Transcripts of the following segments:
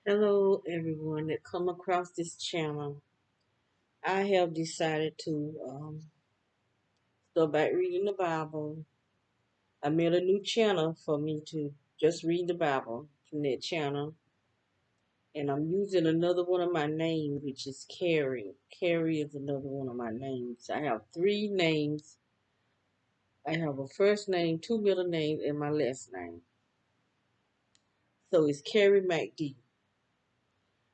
Hello, everyone that come across this channel. I have decided to start back reading the Bible. I made a new channel for me to just read the Bible from that channel, and I'm using another one of my names, which is Carrie. Carrie is another one of my names. I have three names. I have a first name, two middle names, and my last name. So it's Carrie McDee.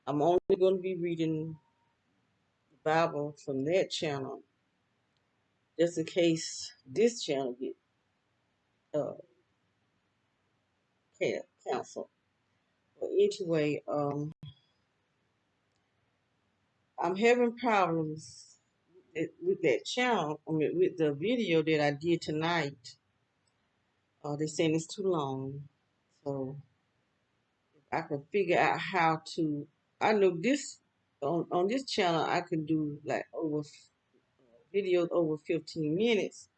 I'm only going to be reading the Bible from that channel, just in case this channel get uh, canceled. But anyway, I'm having problems with that channel. I mean, with the video that I did tonight. They saying it's too long, so if I can figure out how to. I know this on this channel I can do like over videos over 15 minutes.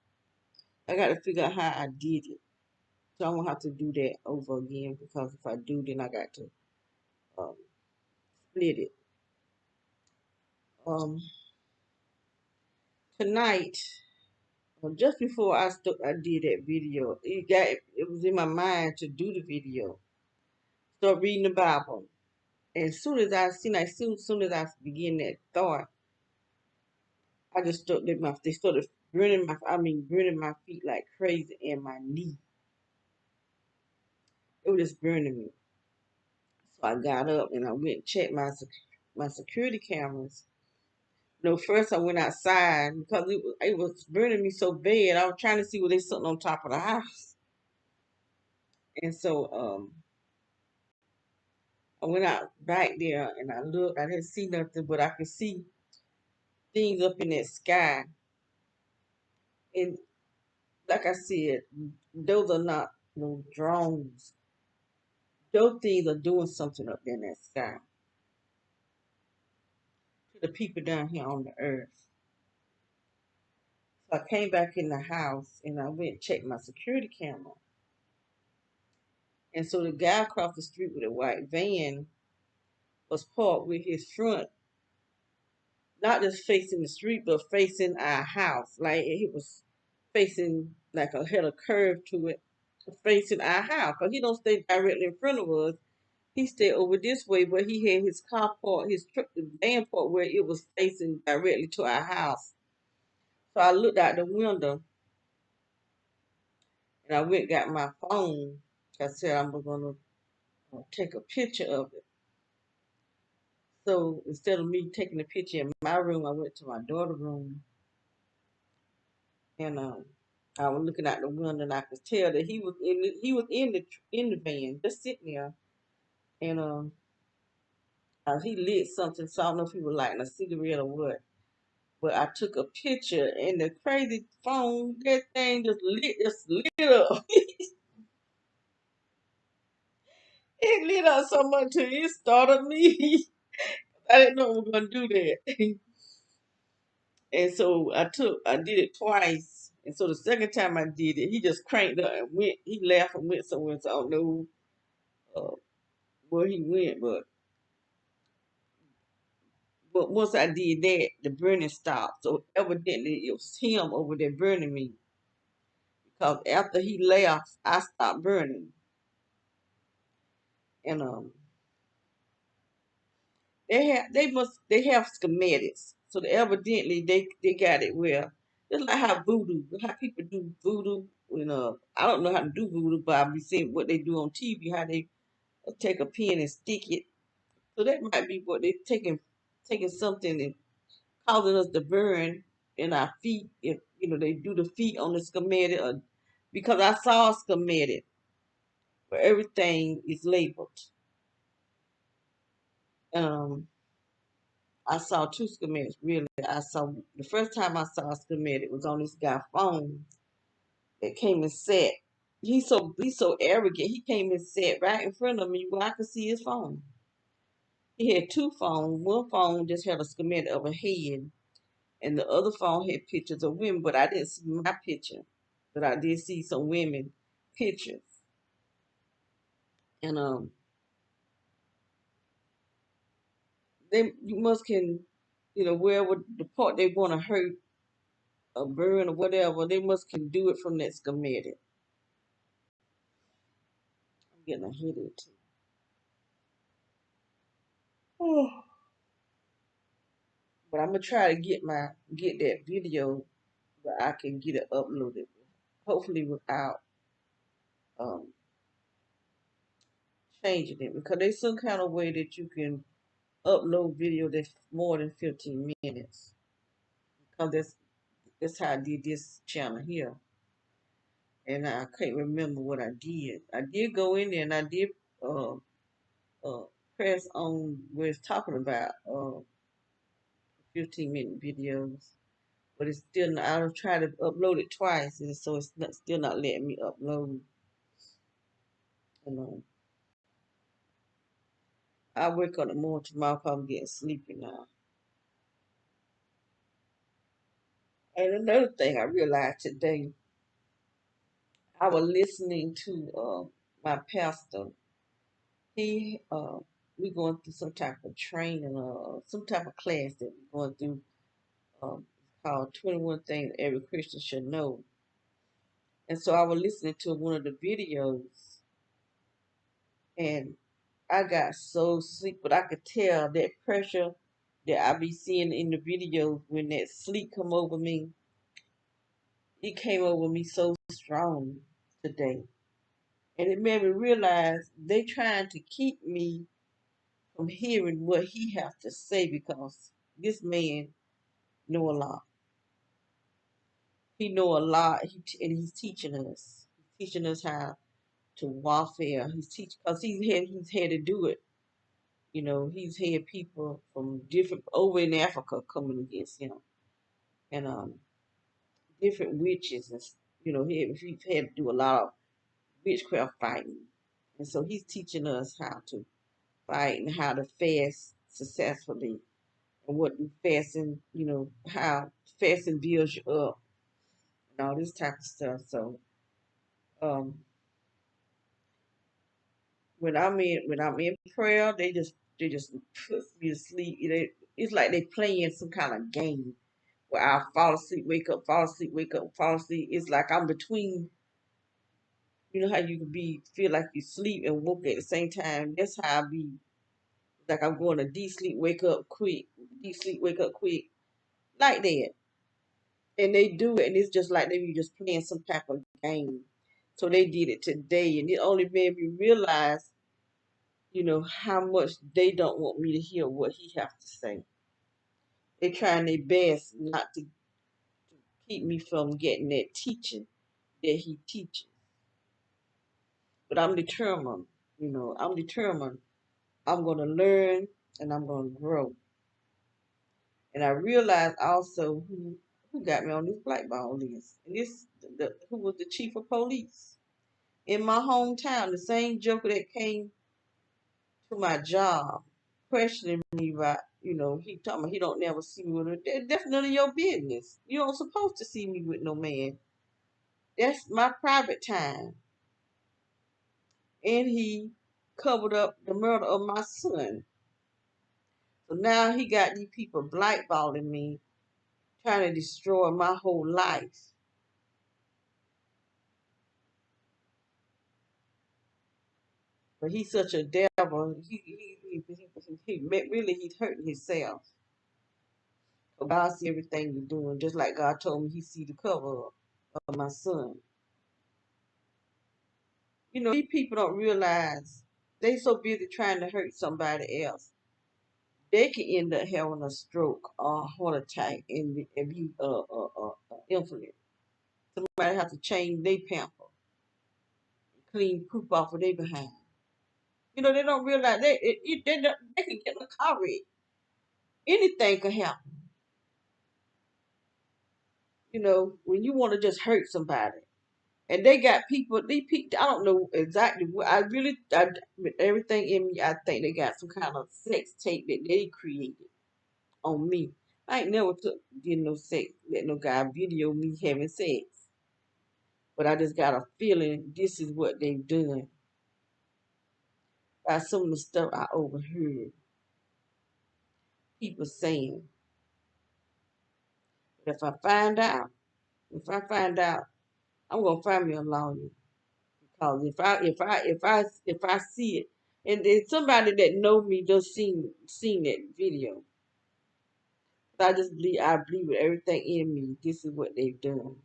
I got to figure out how I did it, so I won't have to do that over again because if I do, then I got to um, split it. Um, Tonight, well, just before I did that video, it was in my mind to do the video, start reading the Bible. And as soon as I seen, like soon as I began that thought, I just started they started burning my feet like crazy, and my knee, it was just burning me. So I got up and I went and checked my security cameras. No, first I went outside because it was burning me so bad. I was trying to see where they something on top of the house, and so I went out back there and I looked. I didn't see nothing, but I could see things up in that sky. And like I said, those are not no drones. Those things are doing something up there in that sky to the people down here on the earth. So I came back in the house and I went and checked my security camera. And so the guy across the street with a white van was parked with his front not just facing the street, but facing our house. Like it was facing like a had a curve to it, facing our house. Cause he don't stay directly in front of us. He stayed over this way, but he had his car parked, his truck, the van parked where it was facing directly to our house. So I looked out the window and I went and got my phone. I said I'm gonna take a picture of it. So instead of me taking a picture in my room, I went to my daughter's room and I was looking out the window, and I could tell that he was in the van, just sitting there, and he lit something. So I don't know if he was lighting a cigarette or what. But I took a picture, and the crazy phone, that thing just lit up. It lit up so much till it startled me. I didn't know we were gonna do that, and so I did it twice. And so the second time I did it, he just cranked up and went. He laughed and went somewhere. So I don't know uh, where he went, but once I did that, the burning stopped. So evidently it was him over there burning me. Because after he left, I stopped burning. And they have schematics. So evidently they got it where just like how voodoo, how people do voodoo. I don't know how to do voodoo, but I've been seeing what they do on TV, how they take a pin and stick it. So that might be what they're taking something and causing us to burn in our feet. If they do the feet on the schematic, because I saw a schematic where everything is labeled. Um, I saw two schematics. Really, I saw the first time I saw a schematic was on this guy's phone that came and sat. He's so arrogant. He came and sat right in front of me where I could see his phone. He had two phones. One phone just had a schematic of a head, and the other phone had pictures of women, but I didn't see my picture. But I did see some women pictures. And you must can, wherever the part they want to hurt or burn or whatever, they must can do it from that schematic. I'm getting a headache too. Oh, but I'm gonna try to get that video where I can get it uploaded, hopefully without um changing it, because there's some kind of way that you can upload video that's more than 15 minutes. Because that's how I did this channel here, and I can't remember what I did. I did go in there and I did uh uh press on where it's talking about 15-minute videos, but it's still not, I've tried to upload it twice, and so it's not, still not letting me upload. You know, I'll work on it more tomorrow 'cause I'm getting sleepy now. And another thing I realized today, I was listening to my pastor. He we going through some type of training or some type of class that we're going through, called 21 Things Every Christian Should Know. And so I was listening to one of the videos, and I got so sleep, but I could tell that pressure that I be seeing in the video when that sleep come over me. It came over me so strong today. And it made me realize they trying to keep me from hearing what he has to say, because this man know a lot. He know a lot, and he's teaching us. He's teaching us how to warfare. He's teaching because he's had to do it. He's had people from different over in Africa coming against him, and different witches, and he's had to do a lot of witchcraft fighting, and so he's teaching us how to fight and how to fast successfully, and what do fasting, how fasting builds you up and all this type of stuff. So um, when I'm in prayer, they just put me to sleep. It's like they playing some kind of game where I fall asleep, wake up, fall asleep, wake up, fall asleep. It's like I'm between. You know how you can feel like you sleep and woke at the same time. That's how I be. Like I'm going to deep sleep, wake up quick, deep sleep, wake up quick, like that. And they do it, and it's just like they be just playing some type of game. So they did it today, and it only made me realize, how much they don't want me to hear what he has to say. They're trying their best not to keep me from getting that teaching that he teaches. But I'm determined, I'm determined. I'm going to learn and I'm going to grow. And I realized also who got me on this blackball list. And who was the chief of police in my hometown, the same joker that came to my job questioning me about, he told me he don't never see me with her. That's none of your business. You don't supposed to see me with no man. That's my private time. And he covered up the murder of my son. So now he got these people blackballing me, trying to destroy my whole life. But he's such a devil. Really he's hurting himself. So God see everything you're doing, just like God told me He see the cover of my son. These people don't realize they so busy trying to hurt somebody else. They can end up having a stroke or a heart attack and be invalid. Somebody have to change their pamper, clean poop off of their behind. They don't realize they can get in a car wreck. Anything can happen. When you want to just hurt somebody. And they got people, these people, I don't know exactly what, with everything in me, I think they got some kind of sex tape that they created on me. I ain't never did no sex, let no guy video me having sex. But I just got a feeling this is what they've done by some of the stuff I overheard. people saying. But if I find out, I'm gonna find me a lawyer. Because if I see it, and there's somebody that know me just seen that video. I believe with everything in me, this is what they've done.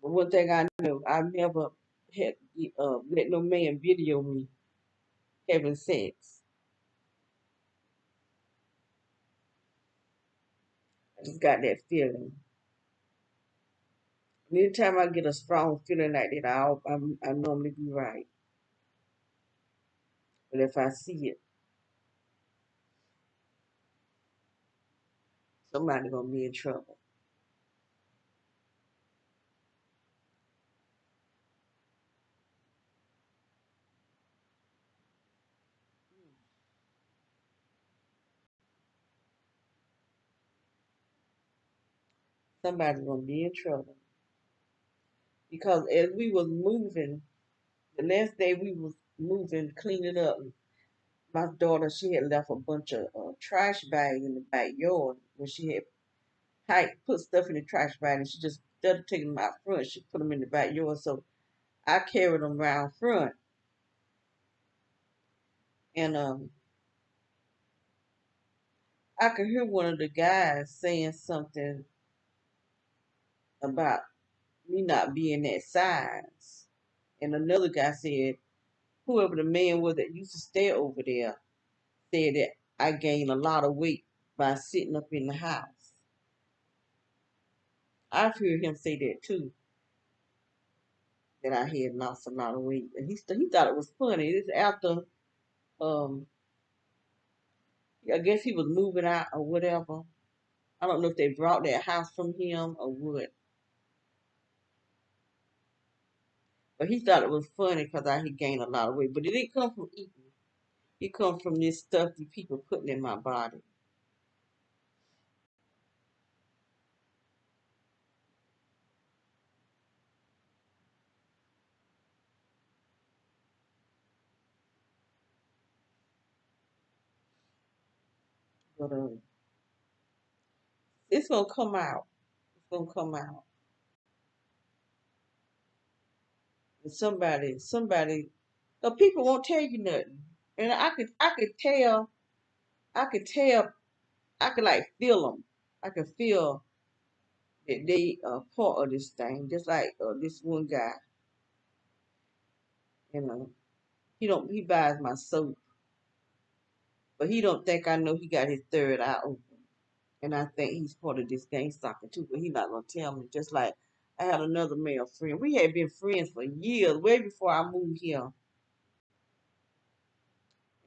But one thing I know, I never had let no man video me having sex. I just got that feeling. And anytime I get a strong feeling like that, I normally be right. But if I see it, somebody gonna be in trouble. Somebody's gonna be in trouble. Because as we was moving, the last day we was moving, cleaning up, my daughter, she had left a bunch of trash bags in the backyard when she had put stuff in the trash bag, and she just, instead of taking them out front, she put them in the backyard. So I carried them around front, and I could hear one of the guys saying something about me not being that size, and another guy said, whoever the man was that used to stay over there said that I gained a lot of weight by sitting up in the house. I've heard him say that too, that I had lost a lot of weight, and he thought it was funny. This after um I guess he was moving out or whatever. I don't know if they brought that house from him or what, but he thought it was funny because I had gained a lot of weight. But it didn't come from eating. It comes from this stuff that people putting in my body. But it's gonna come out. It's gonna come out. And somebody, the people won't tell you nothing. And I could tell, I could like feel them. I could feel that they are part of this thing. Just like this one guy, you know, he buys my soap, but he don't think I know he got his third eye open. And I think he's part of this gang stalking too, but he's not gonna tell me. Just like I had another male friend. We had been friends for years, way before I moved here.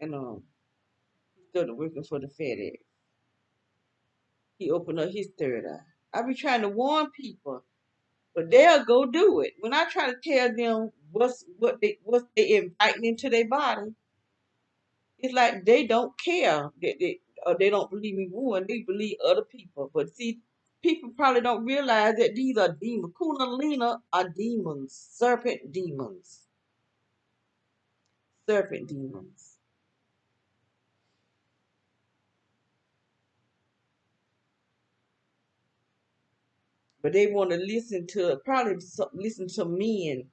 And he started working for the FedEx. He opened up his third eye. I be trying to warn people, but they'll go do it. When I try to tell them what they inviting into their body, it's like they don't care that they don't believe me. One, they believe other people. But see, people probably don't realize that these are demons. Kundalini are demons, serpent demons. But they want to listen to men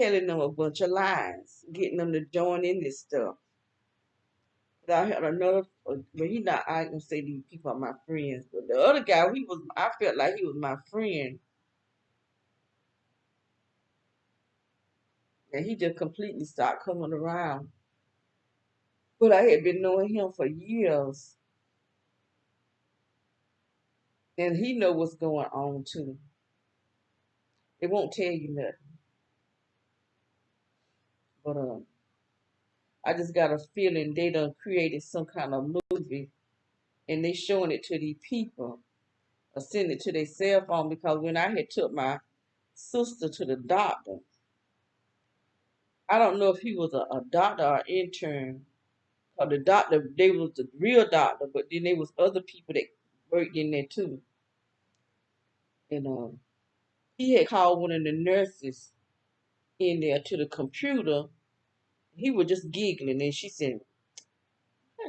telling them a bunch of lies, getting them to join in this stuff. But I had another, but he not. I can say these people are my friends. But the other guy, I felt like he was my friend, and he just completely stopped coming around. But I had been knowing him for years, and he know what's going on too. They won't tell you nothing, but I just got a feeling they done created some kind of movie, and they showing it to these people, or sending it to their cell phone. Because when I had took my sister to the doctor, I don't know if he was a doctor or intern, or the doctor. They was the real doctor, but then there was other people that worked in there too, and he had called one of the nurses in there to the computer. He was just giggling, and she said,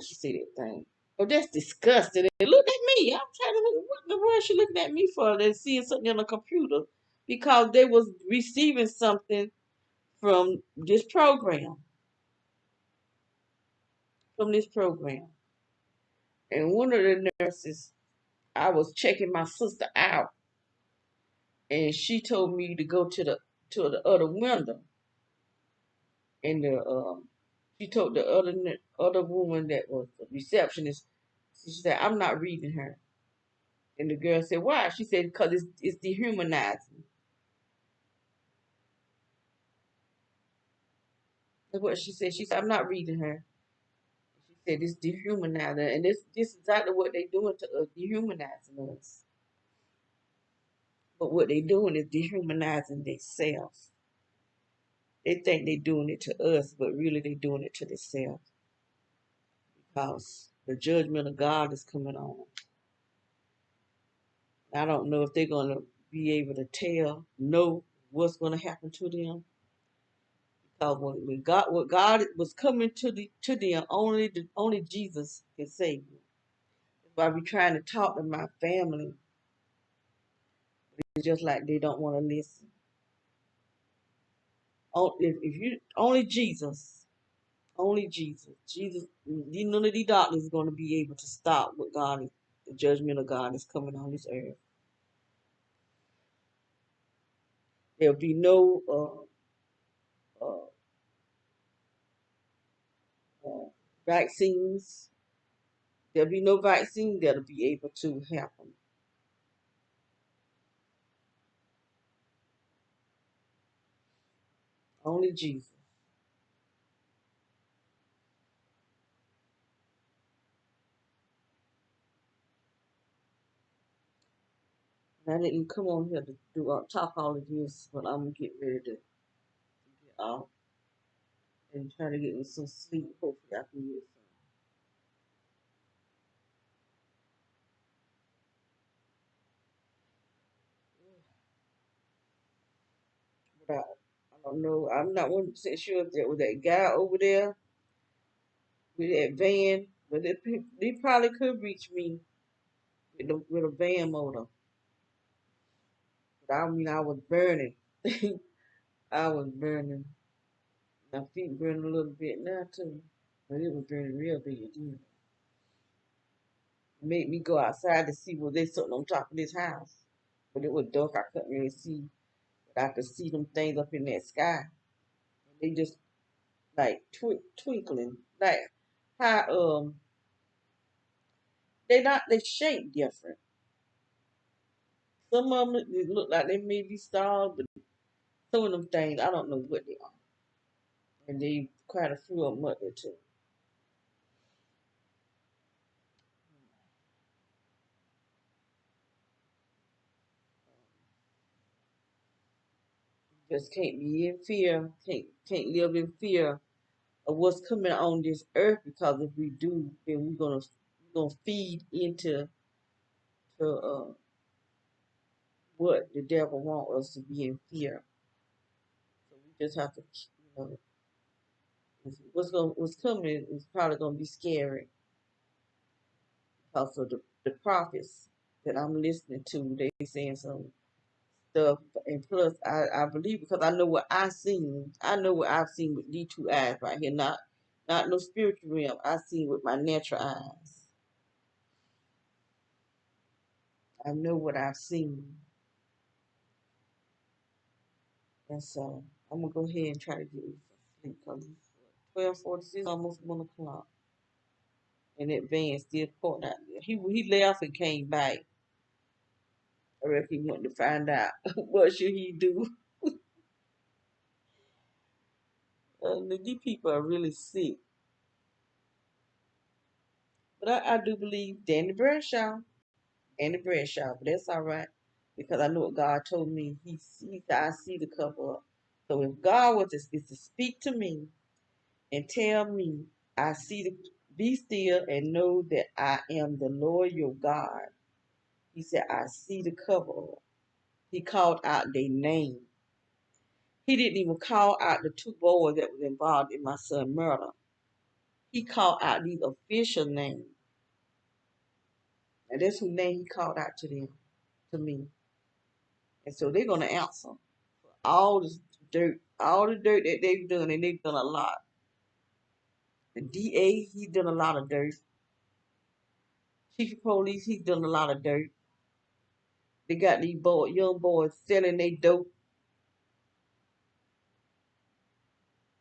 she say that thing? Oh, that's disgusting. And look at me. I'm trying to look. What in the world she looking at me for? They're seeing something on the computer because they was receiving something from this program. From this program. And one of the nurses, I was checking my sister out, and she told me to go to the other window, and she told the other woman that was the receptionist. She said, "I'm not reading her." And the girl said, "Why?" She said, "Because it's dehumanizing." That's what she said. She said, "I'm not reading her." She said, "It's dehumanizing," and this is exactly what they're doing to us, dehumanizing us. But what they're doing is dehumanizing themselves. They think they're doing it to us, but really they're doing it to themselves because the judgment of God is coming on. I don't know if they're going to be able to know what's going to happen to them. Because what God was coming to them, only Jesus can save them. That's why we trying to talk to my family. It's just like they don't want to listen. If you only Jesus, none of these doctors is going to be able to stop what the judgment of God is coming on this earth. There'll be no uh, vaccines. There'll be no vaccine that'll be able to happen. Only Jesus. And I didn't come on here to talk all of this, but I'm gonna get ready to get off and try to get me some sleep. Hopefully, I can get some. But I don't know. I'm not 100% sure if that was that guy over there with that van, but they probably could reach me with a van motor. But I mean, I was burning. I was burning. My feet burning a little bit now too, but it was burning real bad. It made me go outside to see what they sitting on top of this house. But it was dark. I couldn't really see. But I could see them things up in that sky. They just like twinkling, like how they shape different. Some of them they look like they may be stars, but some of them things I don't know what they are, and they quite a few of them up there too. Just can't be in fear. Can't live in fear of what's coming on this earth because if we do, then we're gonna feed into to what the devil wants us to be in fear. So we just have to, what's coming is probably gonna be scary because of the prophets that I'm listening to. They saying some stuff, and plus I believe because I know what I seen. I know what I've seen with these two eyes right here, not no spiritual realm. I seen with my natural eyes. I know what I've seen, and so I'm gonna go ahead and try to get me some sleep because it's 12:46, almost 1 o'clock, and that van still caught out there. He left and came back. I reckon he wanted to find out what should he do. These people are really sick, but I do believe Danny Bradshaw, but that's all right because I know what God told me. He sees, I see the cover up. So if God is to speak to me and tell me, I see the be still and know that I am the Lord your God. He said, I see the cover up. He called out their name. He didn't even call out the two boys that was involved in my son's murder. He called out these official names. And that's who name he called out to them, to me. And so they're gonna answer all this all the dirt that they've done, and they've done a lot. The DA, he's done a lot of dirt. Chief of police, he's done a lot of dirt. They got these young boys selling their dope.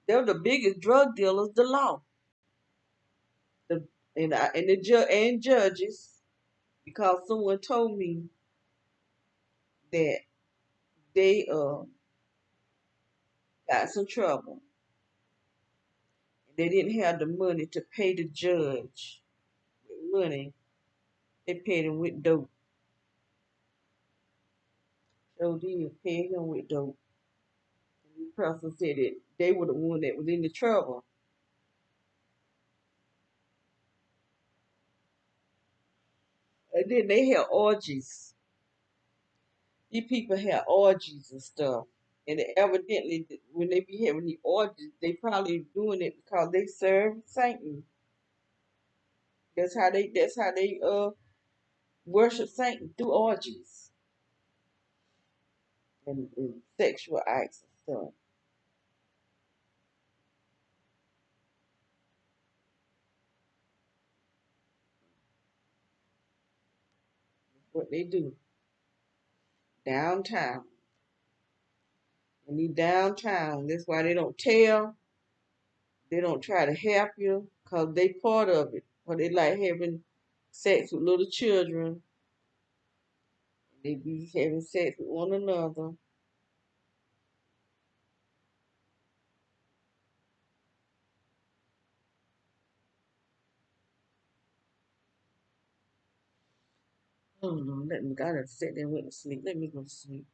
They're the biggest drug dealers, the law. The and the judges, because someone told me that they got some trouble. They didn't have the money to pay the judge with money. They paid him with dope. So did pay him with dope. And the person said that they were the one that was in the trouble. And then they had orgies. These people had orgies and stuff. And evidently, when they be having the orgies, they probably doing it because they serve Satan. That's how they worship Satan through orgies and sexual acts and stuff. That's what they do downtown. And they downtown. That's why they don't tell. They don't try to help you because they part of it. Or they like having sex with little children. They be having sex with one another. Oh no, let me. I gotta sit there and went to sleep. Let me go to sleep.